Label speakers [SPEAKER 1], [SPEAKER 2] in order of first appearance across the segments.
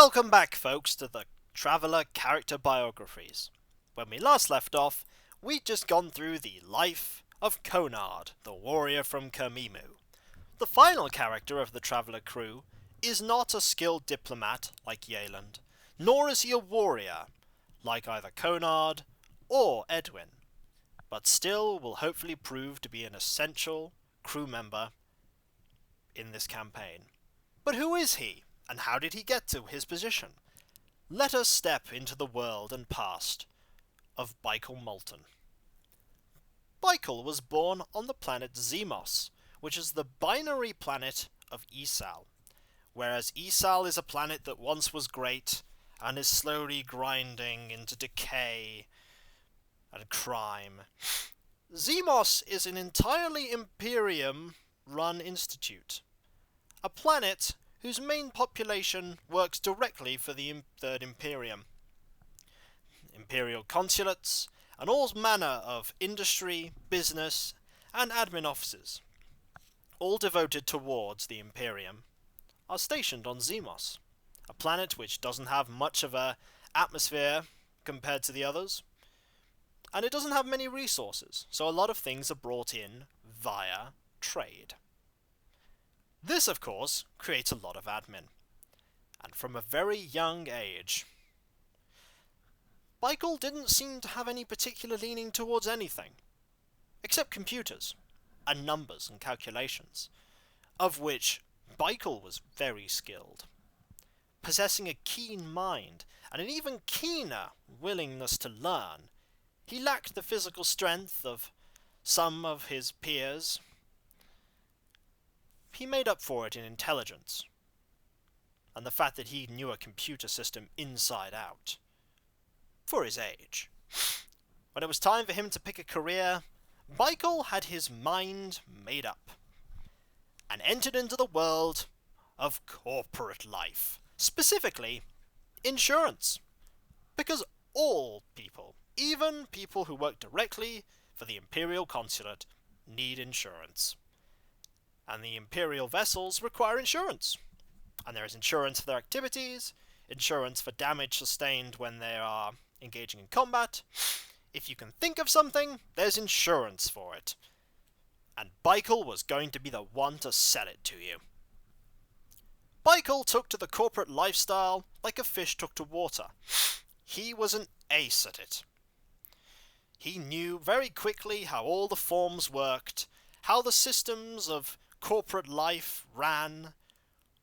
[SPEAKER 1] Welcome back, folks, to the Traveller Character Biographies. When we last left off, we'd just gone through the life of Conard, the warrior from Kermimu. The final character of the Traveller crew is not a skilled diplomat like Yeland, nor is he a warrior like either Conard or Edwin, but still will hopefully prove to be an essential crew member in this campaign. But who is he, and how did he get to his position? Let us step into the world and past of Bicheal Molton. Bicheal was born on the planet Xemos, which is the binary planet of Esal, whereas Esal is a planet that once was great and is slowly grinding into decay and crime. Xemos is an entirely Imperium-run institute, a planet whose main population works directly for the Third Imperium. Imperial consulates, and all manner of industry, business, and admin offices, all devoted towards the Imperium, are stationed on Xemos, a planet which doesn't have much of an atmosphere compared to the others, and it doesn't have many resources, so a lot of things are brought in via trade. This, of course, creates a lot of admin, and from a very young age. Bicheal didn't seem to have any particular leaning towards anything, except computers, and numbers and calculations, of which Bicheal was very skilled. Possessing a keen mind, and an even keener willingness to learn, he lacked the physical strength of some of his peers. He made up for it in intelligence, and the fact that he knew a computer system inside out, for his age. When it was time for him to pick a career, Bicheal had his mind made up, and entered into the world of corporate life, specifically insurance, because all people, even people who work directly for the Imperial Consulate, need insurance. And the Imperial vessels require insurance. And there is insurance for their activities, insurance for damage sustained when they are engaging in combat. If you can think of something, there's insurance for it. And Bicheal was going to be the one to sell it to you. Bicheal took to the corporate lifestyle like a fish took to water. He was an ace at it. He knew very quickly how all the forms worked, how the systems of corporate life ran,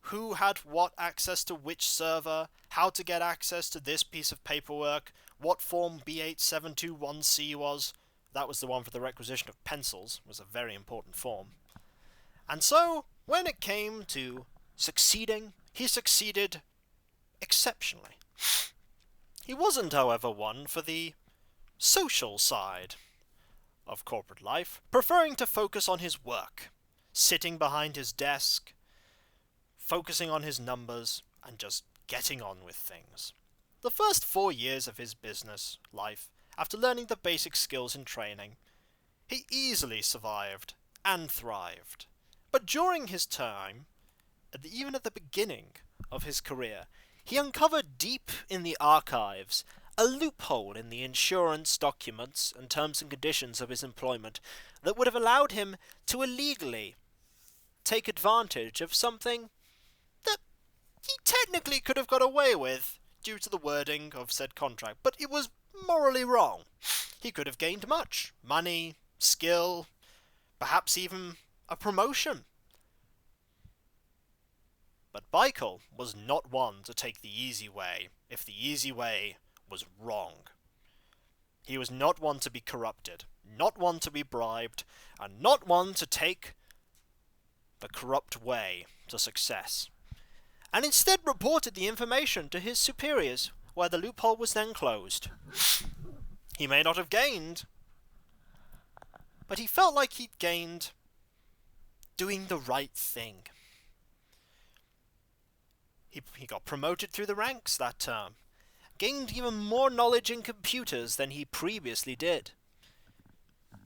[SPEAKER 1] who had what access to which server, how to get access to this piece of paperwork, what form B8721C was. That was the one for the requisition of pencils, was a very important form. And so, when it came to succeeding, he succeeded exceptionally. He wasn't, however, one for the social side of corporate life, preferring to focus on his work, sitting behind his desk, focusing on his numbers, and just getting on with things. The first 4 years of his business life, after learning the basic skills in training, he easily survived and thrived. But during his time, even at the beginning of his career, he uncovered deep in the archives a loophole in the insurance documents and terms and conditions of his employment that would have allowed him to illegally take advantage of something that he technically could have got away with due to the wording of said contract, but it was morally wrong. He could have gained much money, skill, perhaps even a promotion. But Bicheal was not one to take the easy way if the easy way was wrong. He was not one to be corrupted, not one to be bribed, and not one to take the corrupt way to success, and instead reported the information to his superiors, where the loophole was then closed. He may not have gained, but he felt like he'd gained doing the right thing. He got promoted through the ranks that term, gained even more knowledge in computers than he previously did.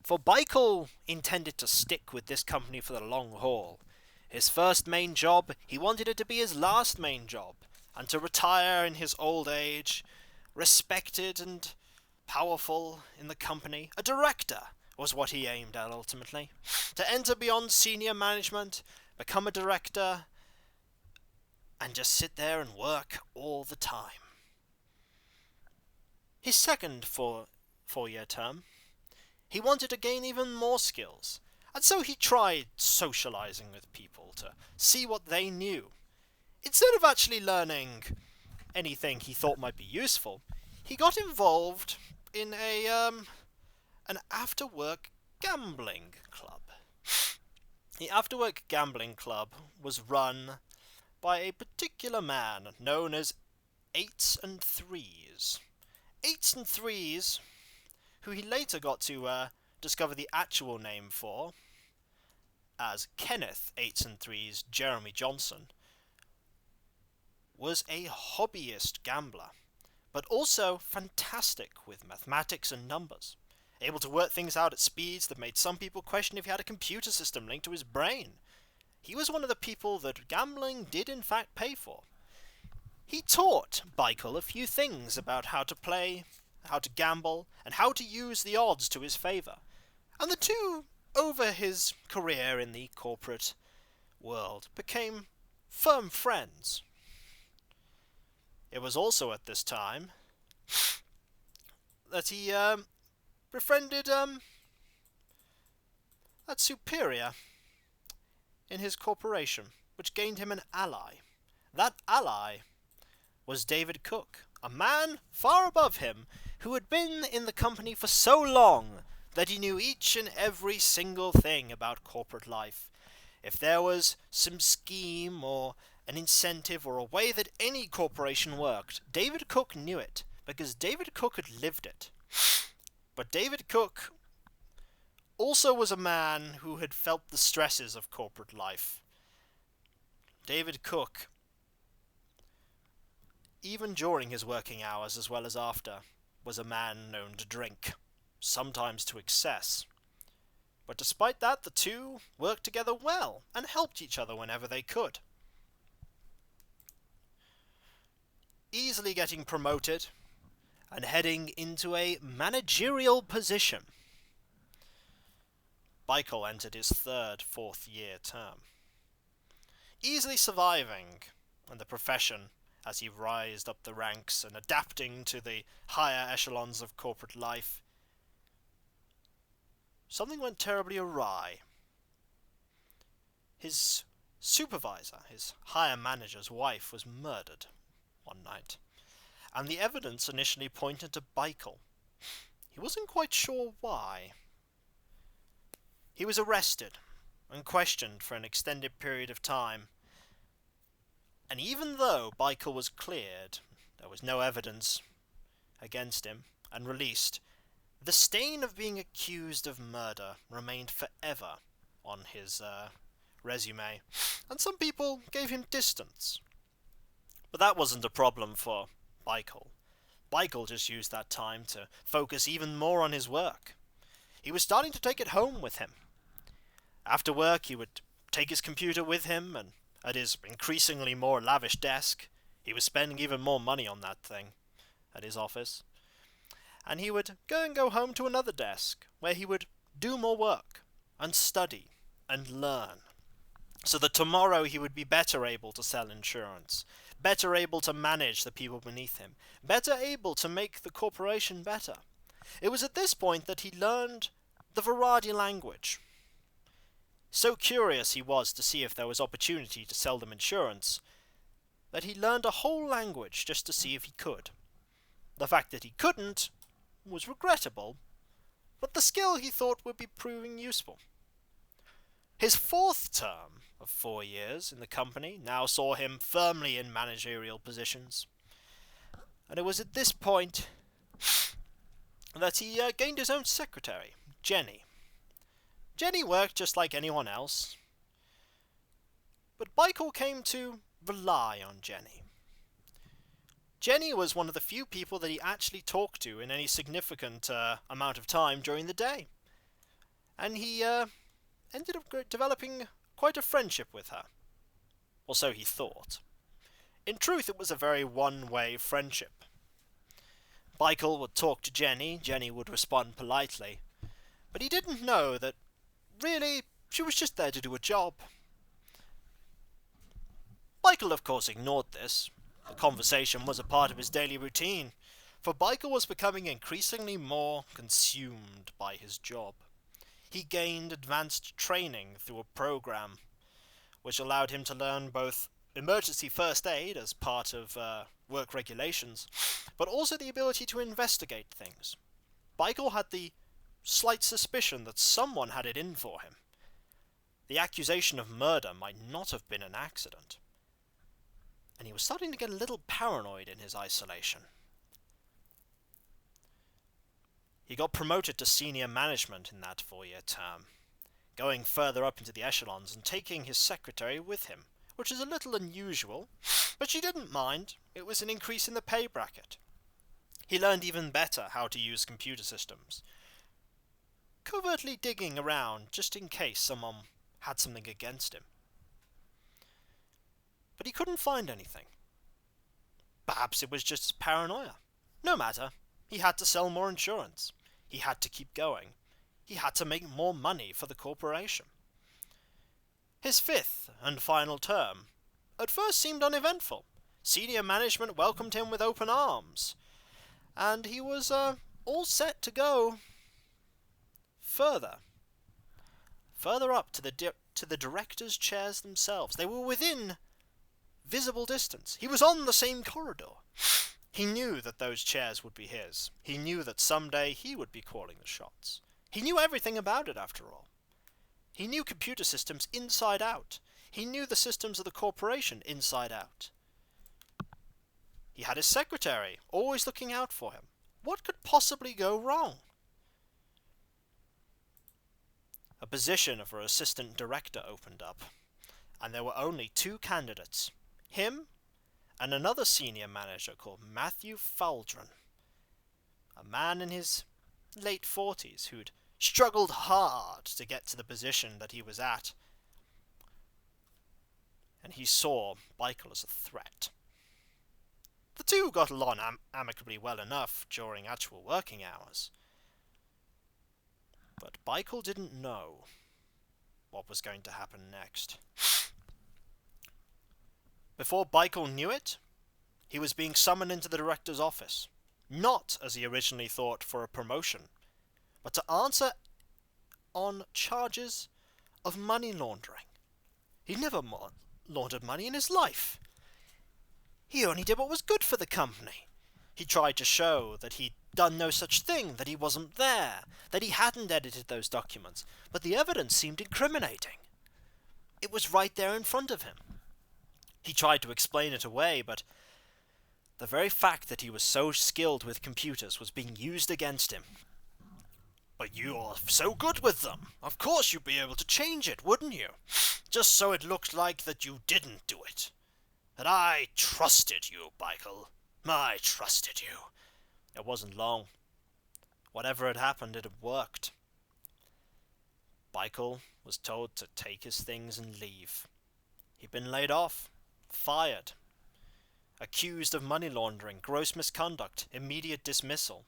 [SPEAKER 1] For Bicheal intended to stick with this company for the long haul. His first main job, he wanted it to be his last main job, and to retire in his old age, respected and powerful in the company. A director was what he aimed at ultimately. To enter beyond senior management, become a director, and just sit there and work all the time. His second four-year term, he wanted to gain even more skills, and so he tried socializing with people to see what they knew. Instead of actually learning anything he thought might be useful, he got involved in an after-work gambling club. The after-work gambling club was run by a particular man known as Eights and Threes. Eights and Threes, who he later got to discover the actual name for as Kenneth Eights and Threes Jeremy Johnson, was a hobbyist gambler, but also fantastic with mathematics and numbers, able to work things out at speeds that made some people question if he had a computer system linked to his brain. He was one of the people that gambling did in fact pay for. He taught Bicheal a few things about how to play, how to gamble, and how to use the odds to his favour, and the two, over his career in the corporate world, became firm friends. It was also at this time that he befriended that superior in his corporation, which gained him an ally. That ally was David Cook, a man far above him who had been in the company for so long that he knew each and every single thing about corporate life. If there was some scheme or an incentive or a way that any corporation worked, David Cook knew it, because David Cook had lived it. But David Cook also was a man who had felt the stresses of corporate life. David Cook, even during his working hours as well as after, was a man known to drink, sometimes to excess. But despite that, the two worked together well and helped each other whenever they could. Easily getting promoted and heading into a managerial position, Bicheal entered his fourth year term. Easily surviving in the profession as he rised up the ranks and adapting to the higher echelons of corporate life, something went terribly awry. His supervisor, his higher manager's wife, was murdered one night, and the evidence initially pointed to Bicheal. He wasn't quite sure why. He was arrested and questioned for an extended period of time, and even though Bicheal was cleared, there was no evidence against him, and released, the stain of being accused of murder remained forever on his resume, and some people gave him distance. But that wasn't a problem for Bicheal. Bicheal just used that time to focus even more on his work. He was starting to take it home with him. After work, he would take his computer with him, and at his increasingly more lavish desk, he was spending even more money on that thing at his office. And he would go home to another desk, where he would do more work, and study, and learn, so that tomorrow he would be better able to sell insurance, better able to manage the people beneath him, better able to make the corporation better. It was at this point that he learned the Varadi language. So curious he was to see if there was opportunity to sell them insurance, that he learned a whole language just to see if he could. The fact that he couldn't was regrettable, but the skill he thought would be proving useful. His fourth term of 4 years in the company now saw him firmly in managerial positions, and it was at this point that he gained his own secretary, Jenny. Jenny worked just like anyone else, but Bicheal came to rely on Jenny. Jenny was one of the few people that he actually talked to in any significant amount of time during the day, and he ended up developing quite a friendship with her. Or so he thought. In truth, it was a very one-way friendship. Bicheal would talk to Jenny, Jenny would respond politely, but he didn't know that, really, she was just there to do a job. Bicheal, of course, ignored this. The conversation was a part of his daily routine, for Bicheal was becoming increasingly more consumed by his job. He gained advanced training through a program which allowed him to learn both emergency first aid as part of work regulations, but also the ability to investigate things. Bicheal had the slight suspicion that someone had it in for him. The accusation of murder might not have been an accident, and he was starting to get a little paranoid in his isolation. He got promoted to senior management in that 4-year term, going further up into the echelons and taking his secretary with him, which is a little unusual, but she didn't mind. It was an increase in the pay bracket. He learned even better how to use computer systems, covertly digging around just in case someone had something against him. But he couldn't find anything. Perhaps it was just his paranoia. No matter. He had to sell more insurance. He had to keep going. He had to make more money for the corporation. His 5th and final term at first seemed uneventful. Senior management welcomed him with open arms, and he was all set to go further up to the directors' chairs themselves. They were within visible distance. He was on the same corridor. He knew that those chairs would be his. He knew that someday he would be calling the shots. He knew everything about it, after all. He knew computer systems inside out. He knew the systems of the corporation inside out. He had his secretary, always looking out for him. What could possibly go wrong? A position for assistant director opened up, and there were only 2 candidates, him and another senior manager called Matthew Faldron, a man in his late 40s who'd struggled hard to get to the position that he was at, and he saw Bicheal as a threat. The two got along amicably well enough during actual working hours, but Bicheal didn't know what was going to happen next. Before Bicheal knew it, he was being summoned into the director's office, not, as he originally thought, for a promotion, but to answer on charges of money laundering. He'd never laundered money in his life. He only did what was good for the company. He tried to show that he'd done no such thing, that he wasn't there, that he hadn't edited those documents, but the evidence seemed incriminating. It was right there in front of him. He tried to explain it away, but the very fact that he was so skilled with computers was being used against him. But you are so good with them. Of course you'd be able to change it, wouldn't you? Just so it looked like that you didn't do it. That I trusted you, Bicheal. I trusted you. It wasn't long. Whatever had happened, it had worked. Bicheal was told to take his things and leave. He'd been laid off, fired, accused of money laundering, gross misconduct, immediate dismissal,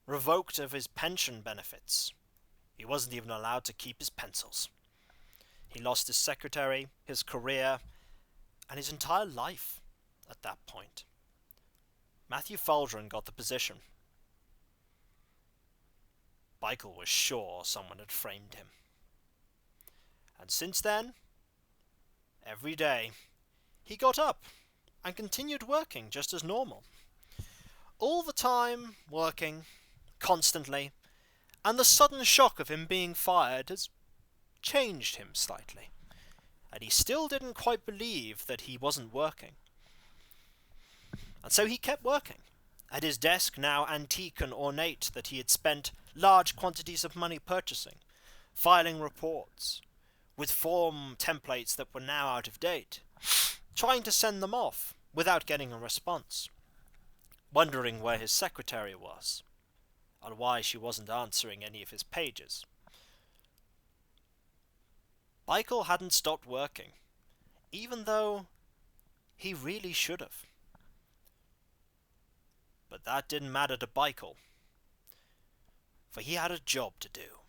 [SPEAKER 1] revoked of his pension benefits. He wasn't even allowed to keep his pencils. He lost his secretary, his career, and his entire life at that point. Matthew Faldron got the position. Bicheal was sure someone had framed him. And since then, every day, he got up and continued working just as normal. All the time working, constantly, and the sudden shock of him being fired has changed him slightly, and he still didn't quite believe that he wasn't working. And so he kept working, at his desk now antique and ornate that he had spent large quantities of money purchasing, filing reports, with form templates that were now out of date, trying to send them off without getting a response, wondering where his secretary was, and why she wasn't answering any of his pages. Bicheal hadn't stopped working, even though He really should have. But that didn't matter to Bicheal, for he had a job to do.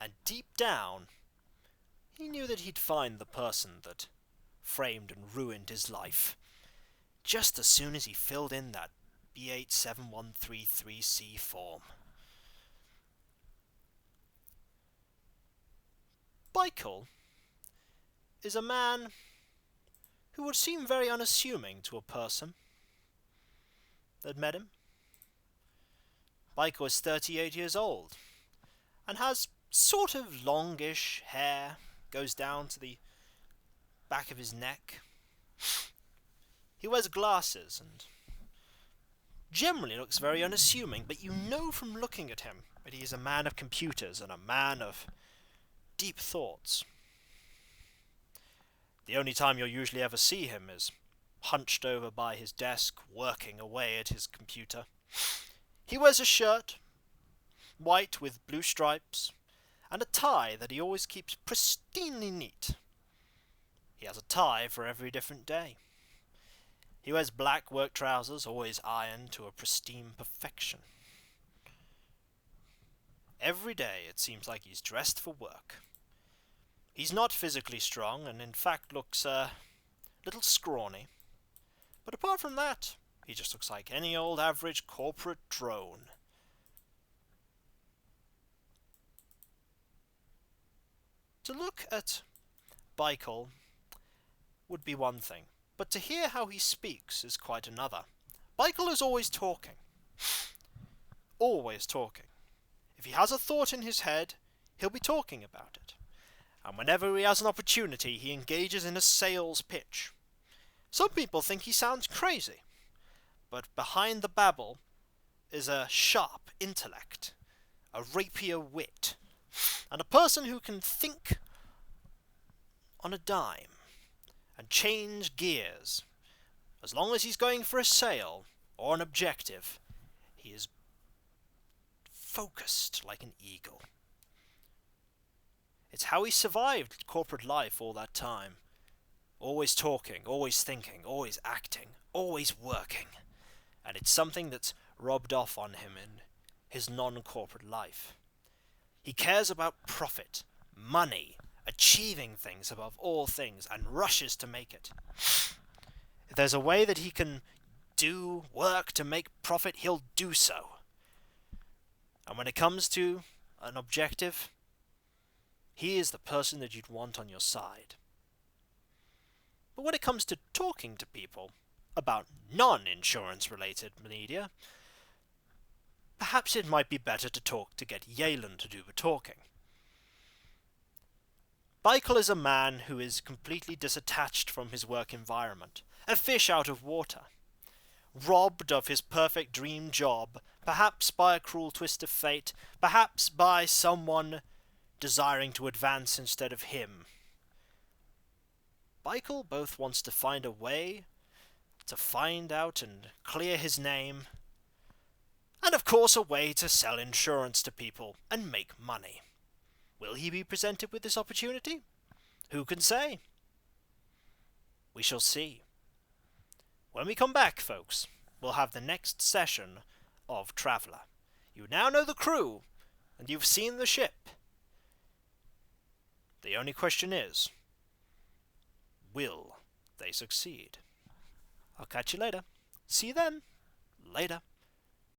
[SPEAKER 1] And deep down, he knew that he'd find the person that framed and ruined his life, just as soon as he filled in that B87133C form. Bicheal is a man who would seem very unassuming to a person that met him. Bicheal is 38 years old and has sort of longish hair, goes down to the back of his neck. He wears glasses and generally looks very unassuming, but you know from looking at him that he is a man of computers and a man of deep thoughts. The only time you'll usually ever see him is hunched over by his desk, working away at his computer. He wears a shirt, white with blue stripes, and a tie that he always keeps pristinely neat. He has a tie for every different day. He wears black work trousers, always ironed to a pristine perfection. Every day it seems like he's dressed for work. He's not physically strong, and in fact looks a little scrawny. But apart from that, he just looks like any old average corporate drone. To look at Bicheal would be one thing, but to hear how he speaks is quite another. Bicheal is always talking. Always talking. If he has a thought in his head, he'll be talking about it. And whenever he has an opportunity, he engages in a sales pitch. Some people think he sounds crazy, but behind the babble is a sharp intellect, a rapier wit, and a person who can think on a dime and change gears. As long as he's going for a sale or an objective, he is focused like an eagle. It's how he survived corporate life all that time. Always talking, always thinking, always acting, always working. And it's something that's rubbed off on him in his non-corporate life. He cares about profit, money, achieving things above all things, and rushes to make it. If there's a way that he can do work to make profit, he'll do so. And when it comes to an objective, he is the person that you'd want on your side. But when it comes to talking to people about non-insurance related media, perhaps it might be better to get Yalen to do the talking. Bicheal is a man who is completely disattached from his work environment, a fish out of water, robbed of his perfect dream job, perhaps by a cruel twist of fate, perhaps by someone desiring to advance instead of him. Bicheal both wants to find a way to find out and clear his name, and of course a way to sell insurance to people and make money. Will he be presented with this opportunity? Who can say? We shall see. When we come back, folks, we'll have the next session of Traveller. You now know the crew, and you've seen the ship. The only question is, will they succeed? I'll catch you later. See you then. Later.